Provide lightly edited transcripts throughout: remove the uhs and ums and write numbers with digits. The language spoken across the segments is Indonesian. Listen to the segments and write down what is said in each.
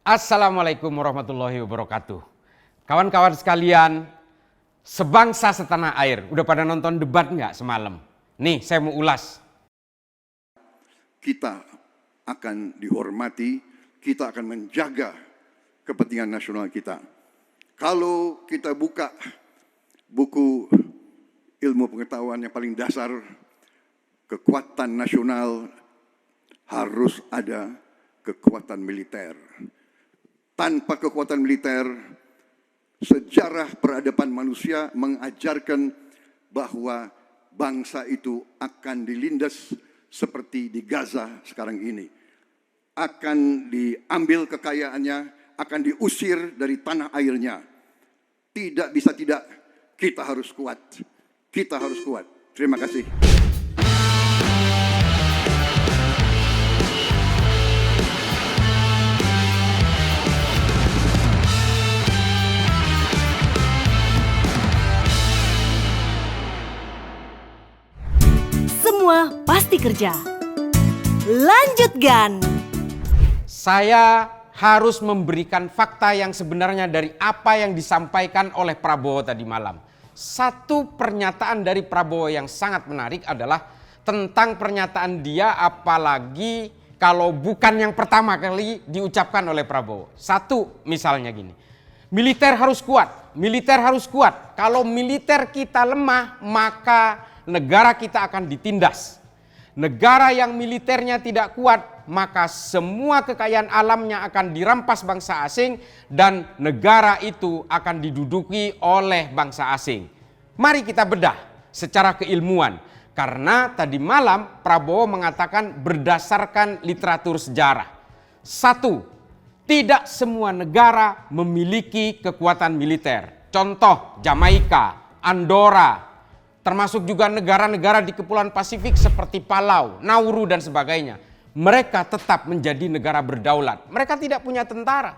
Assalamualaikum warahmatullahi wabarakatuh. Kawan-kawan sekalian, sebangsa setanah air, udah pada nonton debat nggak semalam? Nih, saya mau ulas. Kita akan dihormati, kita akan menjaga kepentingan nasional kita. Kalau kita buka buku ilmu pengetahuan yang paling dasar, kekuatan nasional harus ada kekuatan militer. Tanpa kekuatan militer, sejarah peradaban manusia mengajarkan bahwa bangsa itu akan dilindas seperti di Gaza sekarang ini. Akan diambil kekayaannya, akan diusir dari tanah airnya. Tidak bisa tidak, kita harus kuat. Kita harus kuat. Terima kasih. Semua pasti kerja. Lanjutkan. Saya harus memberikan fakta yang sebenarnya dari apa yang disampaikan oleh Prabowo tadi malam. Satu pernyataan dari Prabowo yang sangat menarik adalah tentang pernyataan dia, apalagi kalau bukan yang pertama kali diucapkan oleh Prabowo. Satu, misalnya gini, militer harus kuat, militer harus kuat. Kalau militer kita lemah, maka negara kita akan ditindas. Negara yang militernya tidak kuat, maka semua kekayaan alamnya akan dirampas bangsa asing dan negara itu akan diduduki oleh bangsa asing. Mari kita bedah secara keilmuan. Karena tadi malam Prabowo mengatakan berdasarkan literatur sejarah. Satu, tidak semua negara memiliki kekuatan militer. Contoh Jamaika, Andorra, termasuk juga negara-negara di Kepulauan Pasifik seperti Palau, Nauru dan sebagainya. Mereka tetap menjadi negara berdaulat. Mereka tidak punya tentara.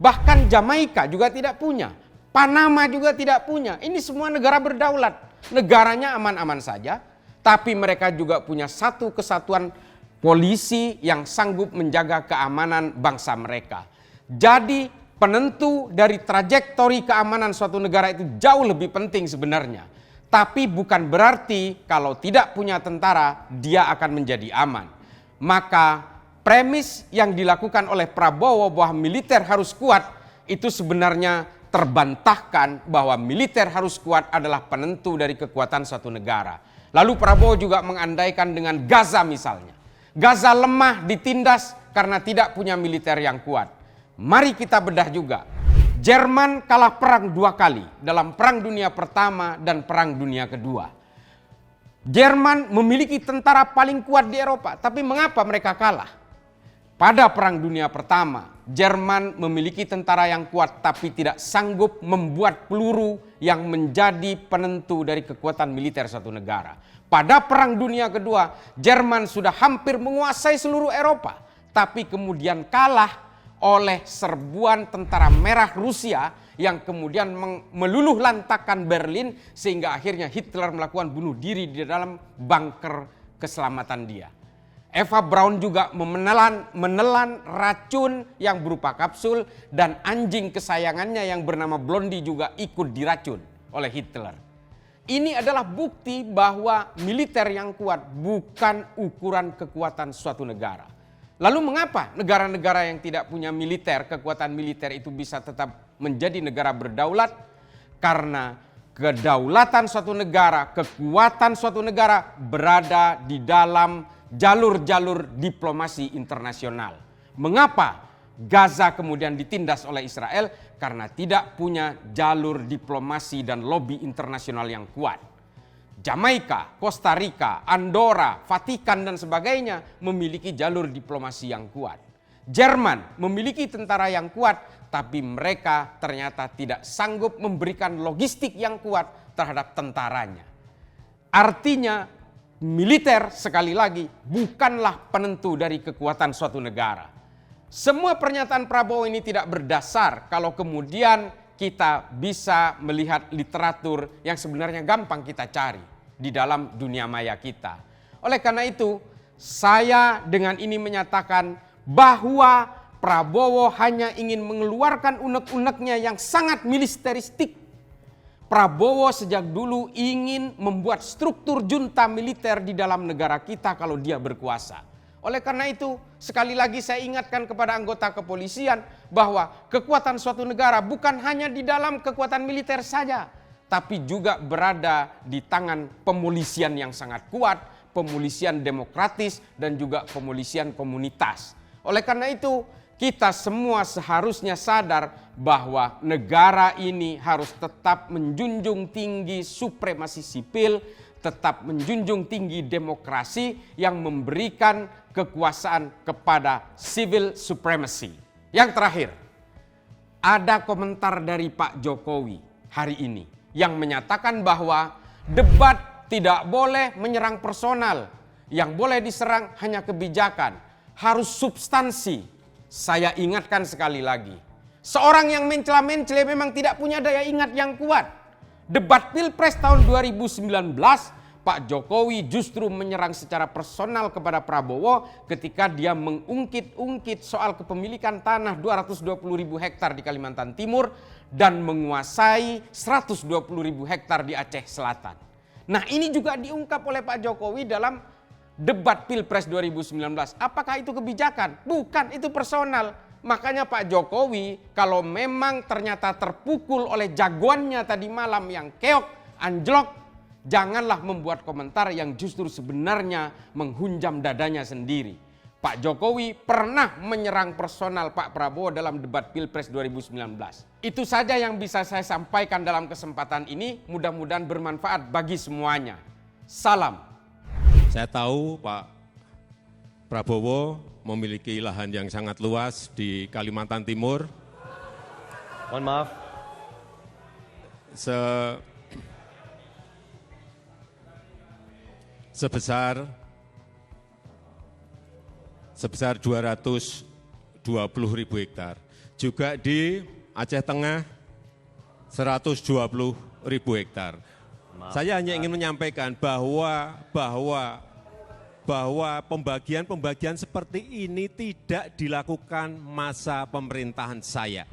Bahkan Jamaika juga tidak punya. Panama juga tidak punya. Ini semua negara berdaulat. Negaranya aman-aman saja. Tapi mereka juga punya satu kesatuan polisi yang sanggup menjaga keamanan bangsa mereka. Jadi penentu dari trajektori keamanan suatu negara itu jauh lebih penting sebenarnya. Tapi bukan berarti kalau tidak punya tentara dia akan menjadi aman. Maka premis yang dilakukan oleh Prabowo bahwa militer harus kuat itu sebenarnya terbantahkan bahwa militer harus kuat adalah penentu dari kekuatan suatu negara. Lalu Prabowo juga mengandaikan dengan Gaza misalnya. Gaza lemah ditindas karena tidak punya militer yang kuat. Mari kita bedah juga. Jerman kalah perang 2 kali dalam Perang Dunia Pertama dan Perang Dunia Kedua. Jerman memiliki tentara paling kuat di Eropa, tapi mengapa mereka kalah? Pada Perang Dunia Pertama, Jerman memiliki tentara yang kuat tapi tidak sanggup membuat peluru yang menjadi penentu dari kekuatan militer suatu negara. Pada Perang Dunia Kedua, Jerman sudah hampir menguasai seluruh Eropa, tapi kemudian kalah oleh serbuan tentara merah Rusia yang kemudian meluluh lantakkan Berlin sehingga akhirnya Hitler melakukan bunuh diri di dalam bunker keselamatan dia. Eva Braun juga menelan racun yang berupa kapsul dan anjing kesayangannya yang bernama Blondie juga ikut diracun oleh Hitler. Ini adalah bukti bahwa militer yang kuat bukan ukuran kekuatan suatu negara. Lalu mengapa negara-negara yang tidak punya militer, kekuatan militer itu bisa tetap menjadi negara berdaulat? Karena kedaulatan suatu negara, kekuatan suatu negara berada di dalam jalur-jalur diplomasi internasional. Mengapa Gaza kemudian ditindas oleh Israel? Karena tidak punya jalur diplomasi dan lobi internasional yang kuat. Jamaika, Costa Rica, Andorra, Vatikan dan sebagainya memiliki jalur diplomasi yang kuat. Jerman memiliki tentara yang kuat, tapi mereka ternyata tidak sanggup memberikan logistik yang kuat terhadap tentaranya. Artinya militer sekali lagi bukanlah penentu dari kekuatan suatu negara. Semua pernyataan Prabowo ini tidak berdasar kalau kemudian kita bisa melihat literatur yang sebenarnya gampang kita cari di dalam dunia maya kita. Oleh karena itu, saya dengan ini menyatakan bahwa Prabowo hanya ingin mengeluarkan unek-uneknya yang sangat militeristik. Prabowo sejak dulu ingin membuat struktur junta militer di dalam negara kita kalau dia berkuasa. Oleh karena itu, sekali lagi saya ingatkan kepada anggota kepolisian bahwa kekuatan suatu negara bukan hanya di dalam kekuatan militer saja, tapi juga berada di tangan pemolisian yang sangat kuat, pemolisian demokratis dan juga pemolisian komunitas. Oleh karena itu, kita semua seharusnya sadar bahwa negara ini harus tetap menjunjung tinggi supremasi sipil, tetap menjunjung tinggi demokrasi yang memberikan kekuasaan kepada civil supremacy. Yang terakhir, ada komentar dari Pak Jokowi hari ini yang menyatakan bahwa debat tidak boleh menyerang personal, yang boleh diserang hanya kebijakan, harus substansi. Saya ingatkan sekali lagi, seorang yang mencela-mencela memang tidak punya daya ingat yang kuat. Debat Pilpres tahun 2019, Pak Jokowi justru menyerang secara personal kepada Prabowo ketika dia mengungkit-ungkit soal kepemilikan tanah 220.000 hektar di Kalimantan Timur dan menguasai 120.000 hektar di Aceh Selatan. Nah, ini juga diungkap oleh Pak Jokowi dalam debat Pilpres 2019. Apakah itu kebijakan? Bukan, itu personal. Makanya Pak Jokowi kalau memang ternyata terpukul oleh jagoannya tadi malam yang keok, anjlok, janganlah membuat komentar yang justru sebenarnya menghunjam dadanya sendiri. Pak Jokowi pernah menyerang personal Pak Prabowo dalam debat Pilpres 2019. Itu saja yang bisa saya sampaikan dalam kesempatan ini. Mudah-mudahan bermanfaat bagi semuanya. Salam. Saya tahu Pak Prabowo memiliki lahan yang sangat luas di Kalimantan Timur. Mohon maaf. Sebesar 220.000 hektar. Juga di Aceh Tengah 120.000 hektar. Saya hanya ingin menyampaikan bahwa pembagian seperti ini tidak dilakukan masa pemerintahan saya.